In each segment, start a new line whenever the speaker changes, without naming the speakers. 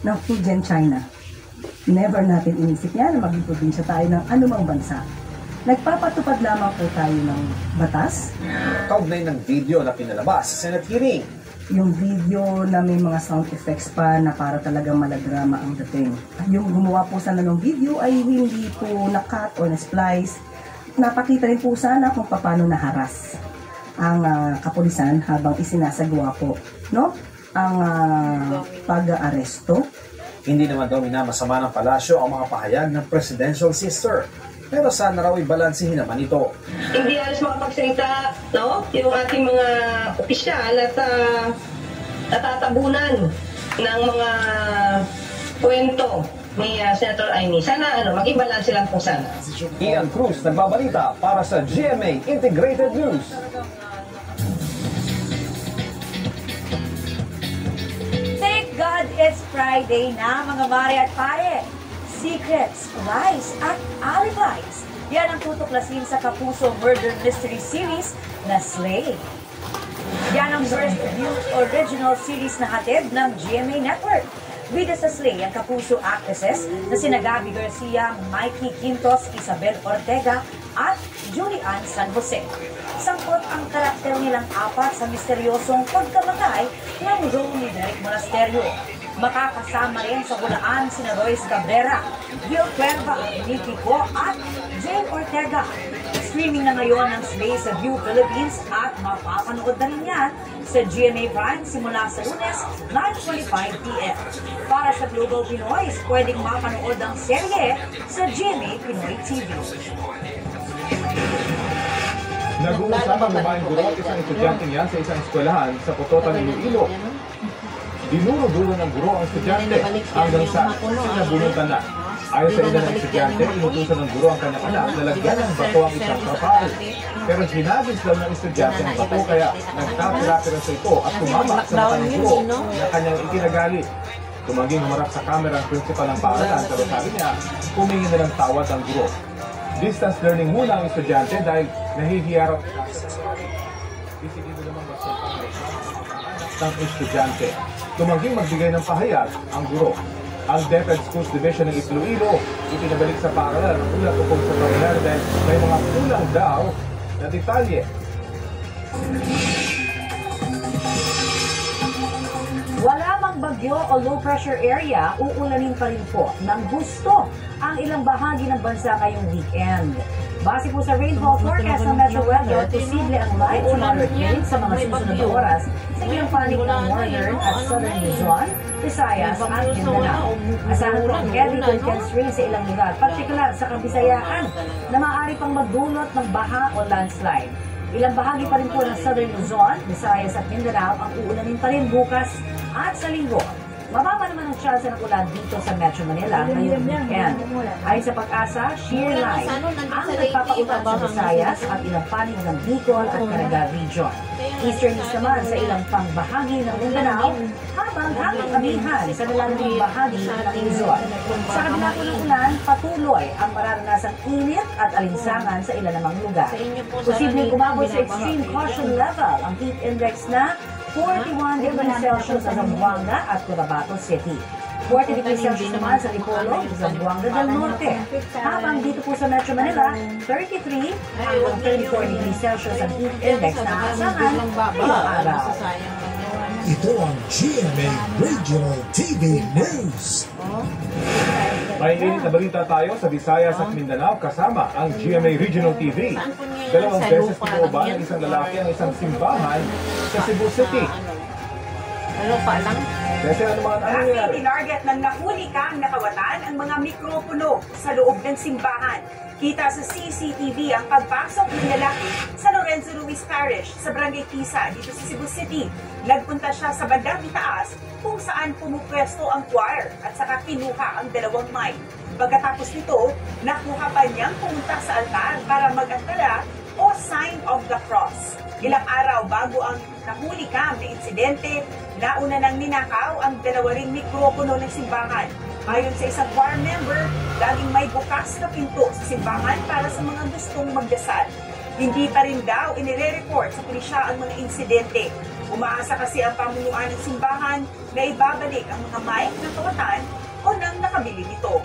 ng Fujian, China. Never natin inisip yan na maging probinsya tayo ng anumang bansa. Nagpapatupad lamang po tayo ng batas.
Kaugnay ng video na pinalabas sa Senate hearing.
Yung video na may mga sound effects pa na para talagang maladrama ang dating. Yung gumawa po sana ng video ay hindi po na-cut o na-splice. Napakita rin po sana kung paano naharas ang kapulisan habang isinasagawa po, no? Ang pag-aaresto.
Hindi naman daw minamasama ng palasyo ang mga pahayag ng presidential sister. Pero sana raw ibalansihin naman ito.
Hindi alas makapagsalita, no? Yung ating mga opisyal at natatabunan ng mga kwento ni Senator Aimee. Sana mag-ibalansi lang po sana.
Ian Cruz nagbabalita para sa GMA Integrated News.
Thank God it's Friday na, mga mare at pare. Secrets, lies, at alibis. Yan ang tutuklasin sa Kapuso Murder Mystery Series na Slay. Yan ang first viewed original series na hatid ng GMA Network. Bida sa Slay ang Kapuso actresses na sina Gabby Garcia, Mikey Quintos, Isabel Ortega, at Julian San Jose. Sangkot ang karakter nilang apat sa misteryosong pagkamatay ng role ni Derek Monasterio. Makakasama rin sa hulaan sina Royce Cabrera, Gil Cuerva, Nicky Go at Jane Ortega. Streaming na ngayon ng Slay sa View Philippines at mapapanood na rin yan sa GMA Prime simula sa Lunes, 9:45 p.m. Para sa Global Pinoy, pwedeng mapanood ang serye sa GMA Pinoy TV.
Nag-uusap ang babaeng guro at isang estudyante niya sa isang eskwelahan sa Pototan, Iloilo. Dinuro-dulo ng guro ang estudyante hanggang sa sinabunutan na. Ayon sa ilan ng estudyante, inutusan ng guro ang kanyang anak na lagyan ng bato ang isang trabaho. Pero hinagis daw ng estudyante ng bato kaya nagkapira-pira sa ito at tumama sa mata ng guro na kanyang itinagalit. Tumanging humarap sa kamera ang principal ng paaralan pero sabi niya, humingi na ng tawad ang guro. Distance learning muna ang estudyante dahil nahihiya raw isigido naman ng estudyante. Tumanging magbigay ng pahayag ang guro. Ang DepEd Schools Division ng Iloilo ipinabalik sa paaralan ang ulat tungkol sa pangyayari dahil may mga kulang daw na detalye.
Wala mang bagyo o low pressure area, uulanin pa rin po ng gusto ang ilang bahagi ng bansa ngayong weekend. Base po sa rainfall forecast ng Metro Weather, posible ang light to moderate rain sa mga susunod na oras sa ilang panig ng northern at southern Luzon, Visayas at Mindanao. Asahan po ang heavy to intense rain sa ilang lugar, partikular sa Kabisayaan, na maaari pang magdulot ng baha o landslide. Ilang bahagi pa rin po ng southern Luzon, Visayas at Mindanao ang uulanin pa rin bukas at sa linggo. Mababa naman ang chance ng ulan dito sa Metro Manila ngayong weekend. Ayon sa Pag-asa, shear line ang nagpapaulan sa Visayas at ilang panig ng Bicol at Caraga Region. Eastern east naman sa ilang pangbahagi ng Mindanao, habang hanggang amihan sa nalalamang bahagi ng Luzon. Sa kabila po ng ulan, patuloy ang mararanasang init at alinsangan sa ilan namang lugar. Posibleng umabot sa extreme caution level ang heat index na 41 degrees Celsius sa Zamboanga at Cotabato City. 40 degrees Celsius naman sa Tipolo, Zamboanga del Norte. Habang dito po sa Metro Manila, 33 hanggang 34 degrees Celsius ang heat index na asahan ngayong araw.
Ito ang GMA Regional TV News.
May init na balita tayo sa Visayas at Mindanao kasama ang GMA Regional TV. Dalawang beses pinauban ng isang lalaki ang isang simbahan sa Cebu City.
Ano pa lang?
Kasi ano mga nangyayari?
Tinarget ng nahuli kang nakawatan ang mga mikropono sa loob ng simbahan. Kita sa CCTV ang pagpasok ng lalaki sa Lorenzo Ruiz Parish sa Barangay Pisa dito sa Cebu City. Nagpunta siya sa bandang itaas kung saan pumupwesto ang choir at saka kinuha ang dalawang mic. Pagkatapos nito, nakuha pa niyang pumunta sa altar para mag-antala o sign of the cross. Ilang araw bago ang nahuli kam na insidente, nauna nang ninakaw ang dalawa ring mikropono ng simbahan. Ayon sa isang choir member, laging may bukas na pinto sa simbahan para sa mga gustong magdasal. Hindi pa rin daw inire-report sa pulisya ang mga insidente. Umaasa kasi ang pamunuan ng simbahan na ibabalik ang mga mic ng kawatan o nang nakabili nito.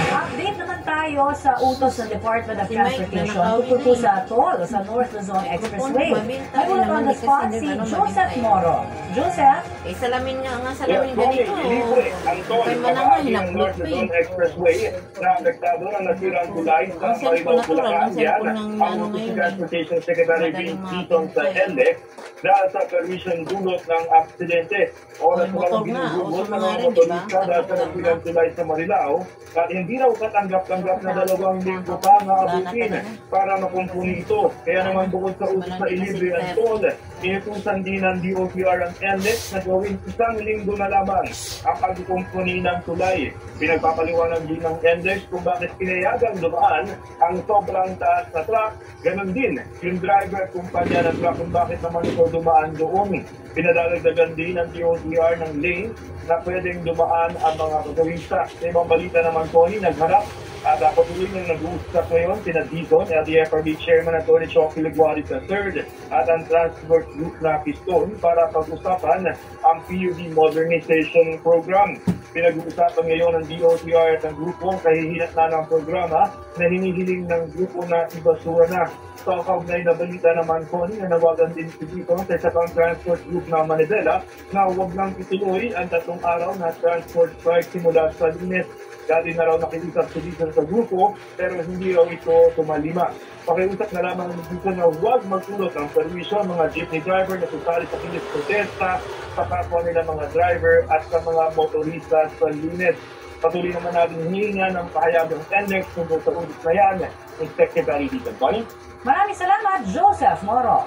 Update naman tayo sa utos ng Department of Transportation tungkol po sa toll sa North Luzon Expressway. May ulat on the spot si Joseph Moro. Joseph?
Salamin nga salamin ganito.
Libre ang toll
Kaya
sa
man nga,
bahagi ng
hinakbot
North
ko
Luzon Expressway na apektado ng nasirang tulay sa Marilao, Bulacan. Yan ang utos ni Transportation Secretary Vince Dizon sa NLEX dahil sa permission dulot ng aksidente. Oras pa lang binubugot ng mga motorista dahil sa nasirang tulay sa Marilao at hindi raw katanggap-tanggap na 2 linggo pa nga abutin para makumpuni ito. Kaya naman bukod sa utos na ilibre ang toll, inutusan din ng DOTR ang NLEX na gawin 1 linggo na lamang ang pagkukumpuni ng tulay. Pinagpapaliwanag din ng NLEX kung bakit pinayagang dumaan ang sobrang taas na truck. Ganon din yung driver at kumpanya ng truck kung bakit naman ito dumaan doon. Pinadagdagan din ng DOTR ng lane na pwedeng dumaan ang mga motorista. Sa ibang balita naman po, nagharap at patuloy nang nag-uusap ngayon sina Dizon, LTFRB Chairman Atty. Choky Leguaris III at ang Transport Group na Piston para pag-usapan ang PUV Modernization Program. Pinag-uusapan ngayon ng DOTR at ang grupo ang kahihinat na ng programa na hinihiling ng grupo na ibasura na. Sa kaugnay na balita naman po na nawagan din si Dizon sa isa pang transport group na Manibela na huwag lang ituloy ang 3 araw na transport strike simula sa Lunes. Dati na raw nakiusap si Dizon sa grupo pero hindi raw ito tumalima. Pakiusap na lamang ni Dizon na huwag magtulot ang perwisyo ang mga jeepney driver na susali sa kilis protesta sa kapwa nila mga driver at sa mga motorista sa Lunes. Patuloy naman natin hihinga ng pahayagang NLEX tungkol sa ulit na yan ng Secretary Dizon. Bonnie?
Maraming salamat, Joseph Moro.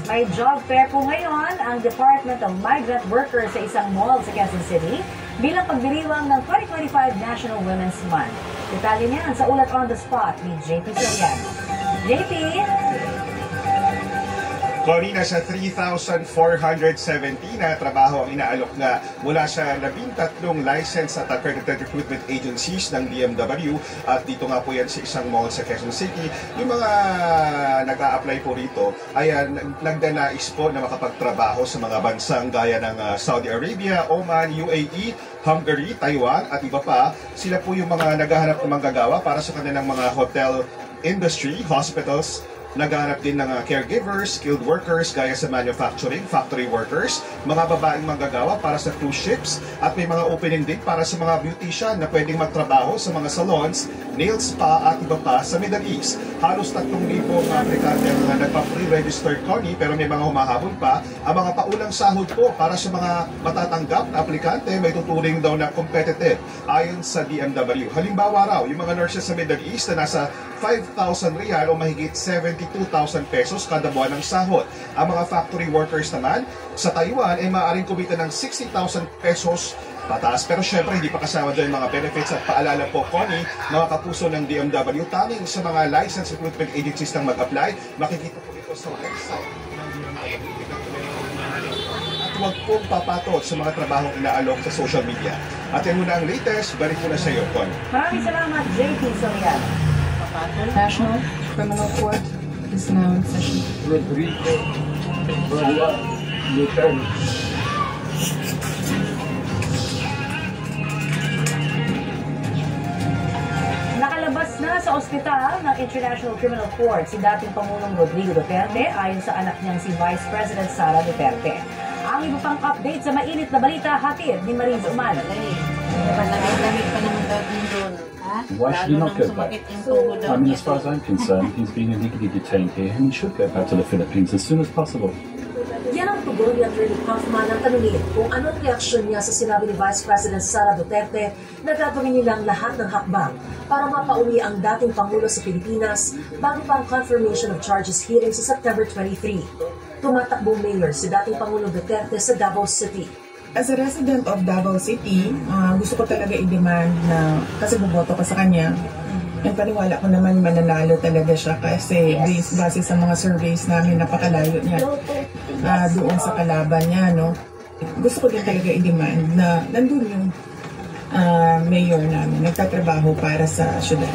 May job fair po ngayon ang Department of Migrant Workers sa isang mall sa Quezon City bilang pagdiriwang ng 2025 National Women's Month. Detalye niyan sa ulat on the spot ni JP Soriano. JP?
Connie, nasa 3,470 na trabaho ang inaalok na mula sa 13 licensed at accredited recruitment agencies ng DMW at dito nga po yan sa isang mall sa Quezon City. Yung mga nag-a-apply po rito ay nagdanais po na makapagtrabaho sa mga bansang gaya ng Saudi Arabia, Oman, UAE, Hungary, Taiwan at iba pa. Sila po yung mga naghahanap ng manggagawa para sa kanilang mga hotel industry, hospitals. Naghahanap din ng caregivers, skilled workers gaya sa manufacturing, factory workers, mga babaeng manggagawa para sa cruise ships at may mga opening din para sa mga beautician na pwedeng magtrabaho sa mga salons, nail spa at iba pa sa Middle East. Halos 3,000 aplikante ang nagpa-pre-registered, Connie, pero may mga humahabol pa. Ang mga paulang sahod po para sa mga matatanggap na aplikante may tuturing daw na competitive ayon sa DMW. Halimbawa raw, yung mga nurses sa Middle East na nasa 5,000 real o mahigit 72,000 pesos kada buwan ng sahod. Ang mga factory workers naman sa Taiwan ay maaaring kumita ng 60,000 pesos pataas. Pero syempre hindi pa kasama doon mga benefits at paalala po, Connie, mga kapuso ng DMW, tanging sa mga licensed recruitment agencies nang mag-apply, makikita po ito sa website ng DMW. At huwag pong papatol sa mga trabahong inaalok sa social media. At yan muna ang latest, balik muna sa iyo, Connie.
Maraming salamat, JP Soriano.
National Criminal Court is now in session.
Rodrigo Duterte.
Nakalabas na sa ospital ng International Criminal Court si dating Pangulong Rodrigo Duterte ayon sa anak niyang si Vice President Sara Duterte. Ang iba pang update sa mainit na balita hatid ni Mariz Umano.
Lamig pa naman daw din doon.
Why should he not go back? I mean, as far as I'm concerned, he's being illegally detained here and he should go back to the Philippines as soon as possible.
Yan ang tugon ni Atty. Kaufman ang tanungin kung anong reaksyon niya sa sinabi ni Vice President Sara Duterte na gagawin nilang lahat ng hakbang para mapauwi ang dating Pangulo sa Pilipinas bago pa ang confirmation of charges hearing sa September 23. Tumatakbong mayor si dating Pangulong Duterte sa Davao City.
As a resident of Davao City, gusto ko talaga i-demand na, kasi buboto ko sa kanya, and paniwala ko naman mananalo talaga siya kasi base sa mga surveys namin, napakalayo niya doon sa kalaban niya. No? Gusto ko din talaga i-demand na nandun yung mayor namin, nagtatrabaho para sa syudad.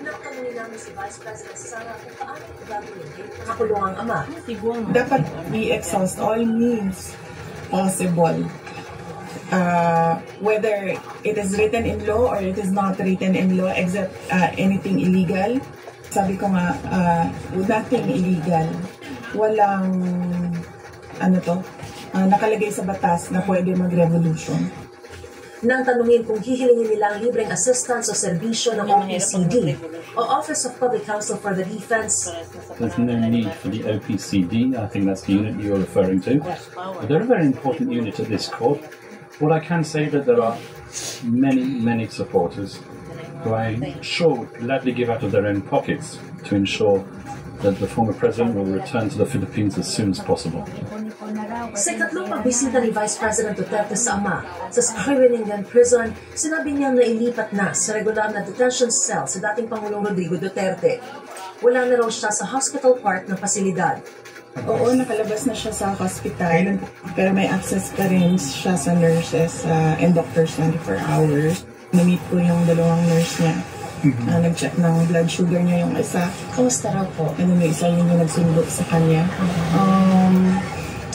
Nakatanungin namin si Vice President Sara kung paano nakakulong ang ama.
Dapat we-exhaust all means possible. Whether it is written in law or it is not written in law, except anything illegal. Sabi ko nga, nothing illegal. Walang, nakalagay sa batas na pwede mag-revolution.
Nang tanungin kung hihilingin nila ang libreng assistance o serbisyo ng OPCD o Office of Public Counsel for the Defense.
There's no need for the OPCD. I think that's the unit you're referring to. But they're a very important unit at this court. What I can say that there are many supporters who I'm sure would gladly give out of their own pockets to ensure that the former president will return to the Philippines as soon as possible.
Sa ikatlong pagbisita ni Vice President Duterte sa ama sa Scriveningen Prison, sinabi niyang nailipat na sa regular na detention cell sa dating Pangulong Rodrigo Duterte. Wala na raw siya sa hospital part ng pasilidad.
Oo, nakalabas na siya sa hospital, pero may access pa rin siya sa nurses and doctors 24 hours. Na-meet ko yung dalawang nurse niya. Nag-check ng blood sugar niya yung isa.
Kamusta raw po?
Yung isa yun yung nagsundo sa kanya.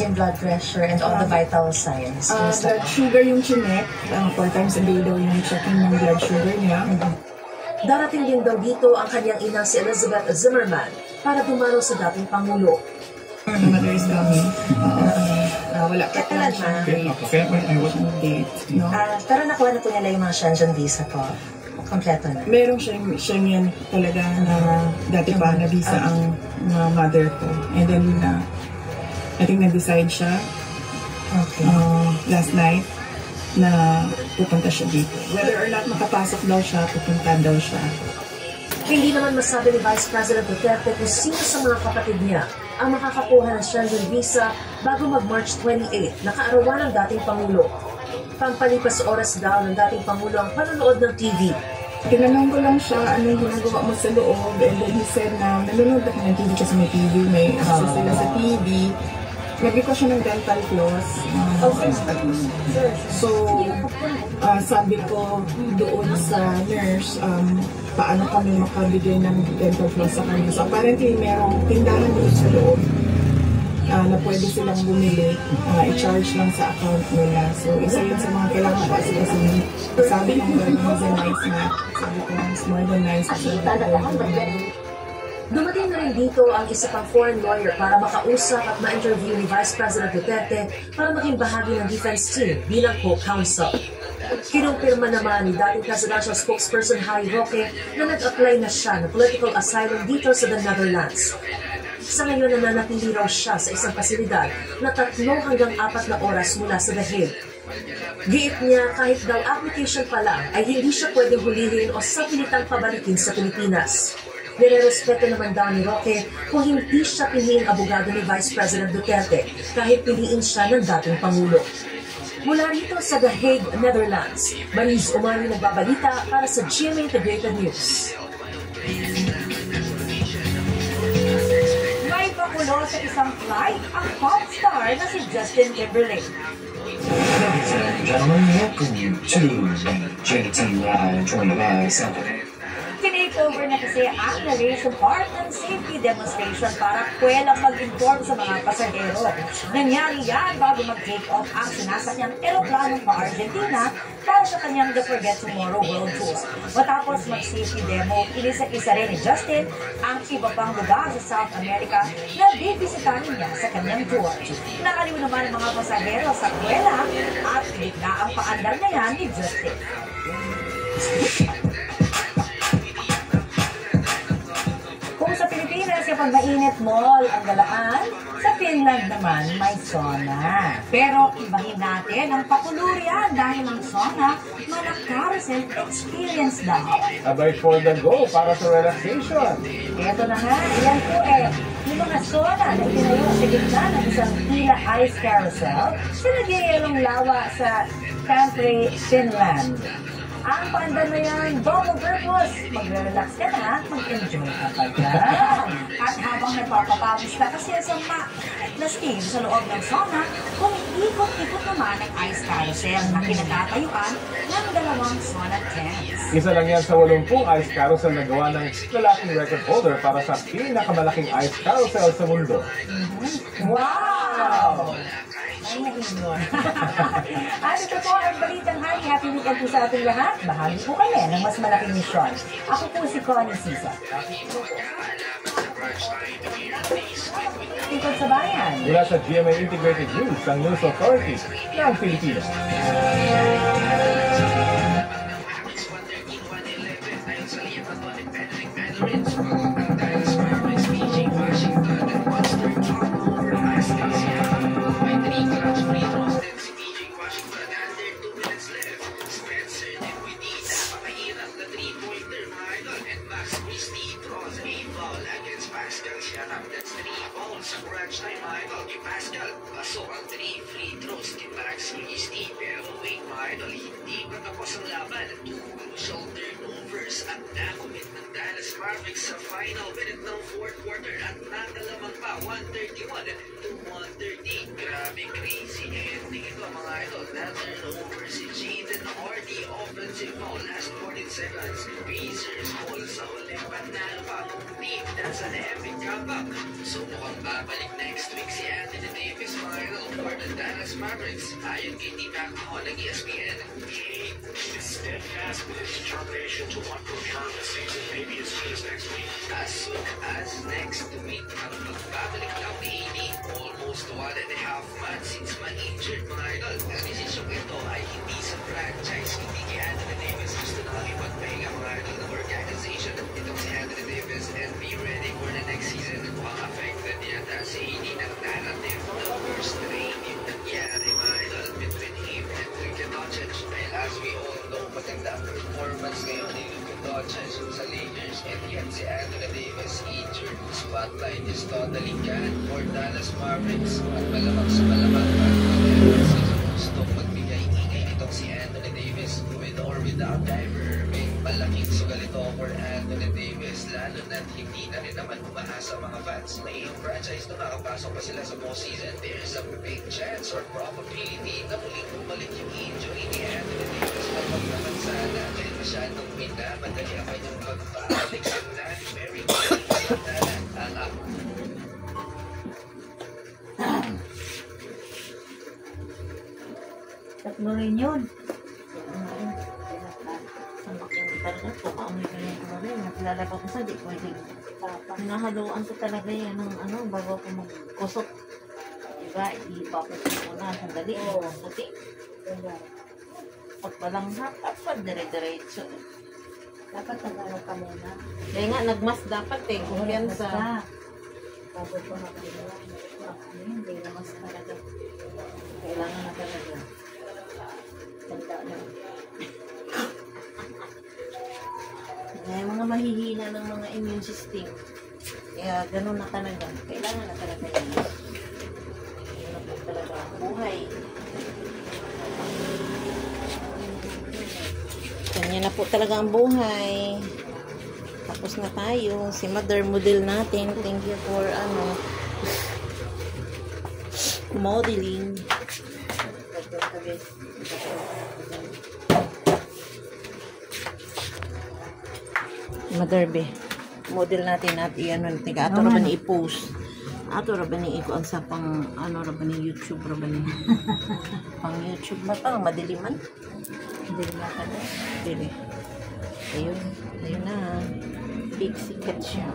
Yung blood pressure and all the vital signs.
Blood sugar yung chinek. 4 times a day daw yung checking ng blood sugar niya.
Darating din daw dito ang kanyang ina si Elizabeth Zimmerman para dumalo sa dating Pangulo.
Madalas kami. Wala pa lang siya date.
Pero nakuha na po nila yung mga Schengen visa po. Kompleto na.
Merong Schengen talaga na dati pa na visa ang mother ko. And then I think nag-decide siya last night na pupunta siya dito. Whether or not makapasok daw siya, pupunta daw siya.
Hindi naman masabi ni Vice President Duterte kung sino sa mga kapatid niya ang makakakuha ng Schengen visa bago mag-March 28, nakaarawan ng dating Pangulo. Pampalipas oras daw ng dating Pangulo ang panonood ng TV.
Tinanong ko lang siya ano yung ginagawa mo sa loob, and then he said na nanonood ako ng TV kasi may TV, may access sila sa TV. Nag-request siya ng dental floss. So, sabi ko doon sa nurse, paano kami makabigay ng dental floss sa kanya. So, apparently, merong tindahan doon sa loob na pwede silang bumili, i-charge lang sa account nila. So, isa yun sa mga kailangan kasi sabi ng gano'n is a nice na. Sabi ko, it's more than nice.
Dumating na rin dito ang isa pang foreign lawyer para makausap at ma-interview ni Vice President Duterte para maging bahagi ng defense team bilang co-counsel. Kinumpirma naman ni dating presidential spokesperson Harry Roque na nag-apply na siya ng political asylum dito sa the Netherlands. Sa ngayon nananatili raw siya sa isang pasilidad na 3 hanggang 4 na oras mula sa The Hague. Giit niya kahit daw application pa lang ay hindi siya pwedeng hulihin o sapilitang pabalikin sa Pilipinas. Nirerespeto naman daw ni Roque kung hindi siya piliing abogado ni Vice President Duterte kahit piliin siya ng dating Pangulo. Mula rito sa The Hague, Netherlands, Mariz Umari nagbabalita para sa GMA Integrated News.
May pakulo sa isang flight ang pop star na si Justin Timberlake.
Ladies and gentlemen, welcome to the JTY 25 Saturday.
Tinake-over na kasi ang Malaysia part ng safety demonstration para kwelang mag-inform sa mga pasahero. Nangyari yan bago mag-take off ang sinasanyang eroplanong pa-Argentina para sa kanyang The Forget Tomorrow World Tour. Matapos mag-safety demo, inisa-isa rin ni Justin ang iba pang lugar sa South America na bibisitahin niya sa kanyang tour. Nakaliw naman ang mga pasahero sa kwela at bigla ang paandar na yan ni Justin. Kung sa Pilipinas, kapag mainit mall ang galaan, sa Finland naman may sauna. Pero ibahin natin ang pakulurian dahil ang sauna malakarousel experience daw.
Abay for the go para sa relaxation.
Ito na nga, yan po yung mga sauna na itinayo sa gitna ng isang tila ice carousel sa nagyayalong lawa sa Tampere, Finland. Ang paandar na yan, double purpose. Mag-relax ka na, mag-enjoy ka pa dyan. At habang nagpapapawis ka kasi sa mainit na steam sa loob ng sauna, kumiikot-ikot naman ang ice carousel na kinatatayuan ng dalawang sauna tents.
Isa lang yan sa 80 ice carousel na gawa ng lalaking record holder para sa pinakamalaking ice carousel sa mundo.
Wow! Ay, na-ignore. At ito po ang balitang happy weekend po sa ating lahat. Bahagi po kami ng mas malaking misyon. Ako po si Connie Sisa. Ikot sa bayan.
Mula sa GMA Integrated News, ang News Authority ng Pilipinas.
Sa final minute ng fourth quarter at nakalamang pa 131 to 130. Grabe crazy ending ito mga idol. Na-turnover si Jaden Hardy, offensive foul, last 14 seconds. Pacers ball sa huli, panalo pa ng team. That's an epic comeback. So mukhang babalik next week si Anthony Davis mga idol for the Dallas Mavericks. Ayon kay T. McMahon ng ESPN. Steadfast with his determination to want to return the season maybe as soon as next week. As soon as next week, ang magbabalik daw ni AD almost 1.5 months since ma-injured mga idol. Ang decision ito ay hindi sa franchise, hindi kay Anthony Davis. Gusto na lang ipagpahinga mga idol ng organization. Itong si Anthony Davis and be ready for the next season. Mukhang affected yata si AD ng narrative na worst trade yung nangyari mga idol between him and Luka Doncic. Dahil as we all know, maganda ang performance ngayon ni Luka Doncic sa Lakers, and yet si Anthony Davis injured. Spotlight is totally gone for Dallas Mavericks. At malamang sa malamang gustong magbigay ingay itong si Anthony Davis with or without Kyrie Irving. Malaking sugal ito for Anthony Davis, lalo na't hindi na rin naman umaasa mga fans. May franchise na makapasok pa sila sa postseason. There's a big chance or probability na muling bumalik yung injury ni Anthony Davis. Kapag naman sana dahil masyadong minamadali ang kanyang pagbabalik sa Larry Mary
Tatlo rin yun. Talaga po, kaamoy ko yung rin. Naglalaba ko sa di pwede. Hinahaluan ko talaga yan ng bago ko magkusot. Diba, ipapit ko muna. Sandali, puti. Pag palang dapat dire-diretso.
Dapat nag-ano ka muna.
Kaya nga, nagmas dapat kumpiyansa.
Bago ko nakalimutan. Hindi na mas talaga.
Kailangan na talaga.
Tanda na.
Yung mga mahihina ng mga immune system. Kaya ganun na talaga. Kailangan na talaga yun. Yun na po talaga ang buhay. Kanya na po talaga ang buhay. Tapos na tayo. Si mother model natin. Thank you for modeling. Mother be. Model natin at iyan natin. Ato ra ba ni i-post? Ato ra ba ni iko ang sa pang ra ba ni YouTube ra ba ni? Pang YouTube ba ta? Madiliman? Madiliman ka na. Dili. Ayun. Ayun na. Big sikat siya.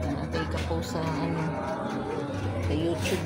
Natay ka po sa sa YouTube.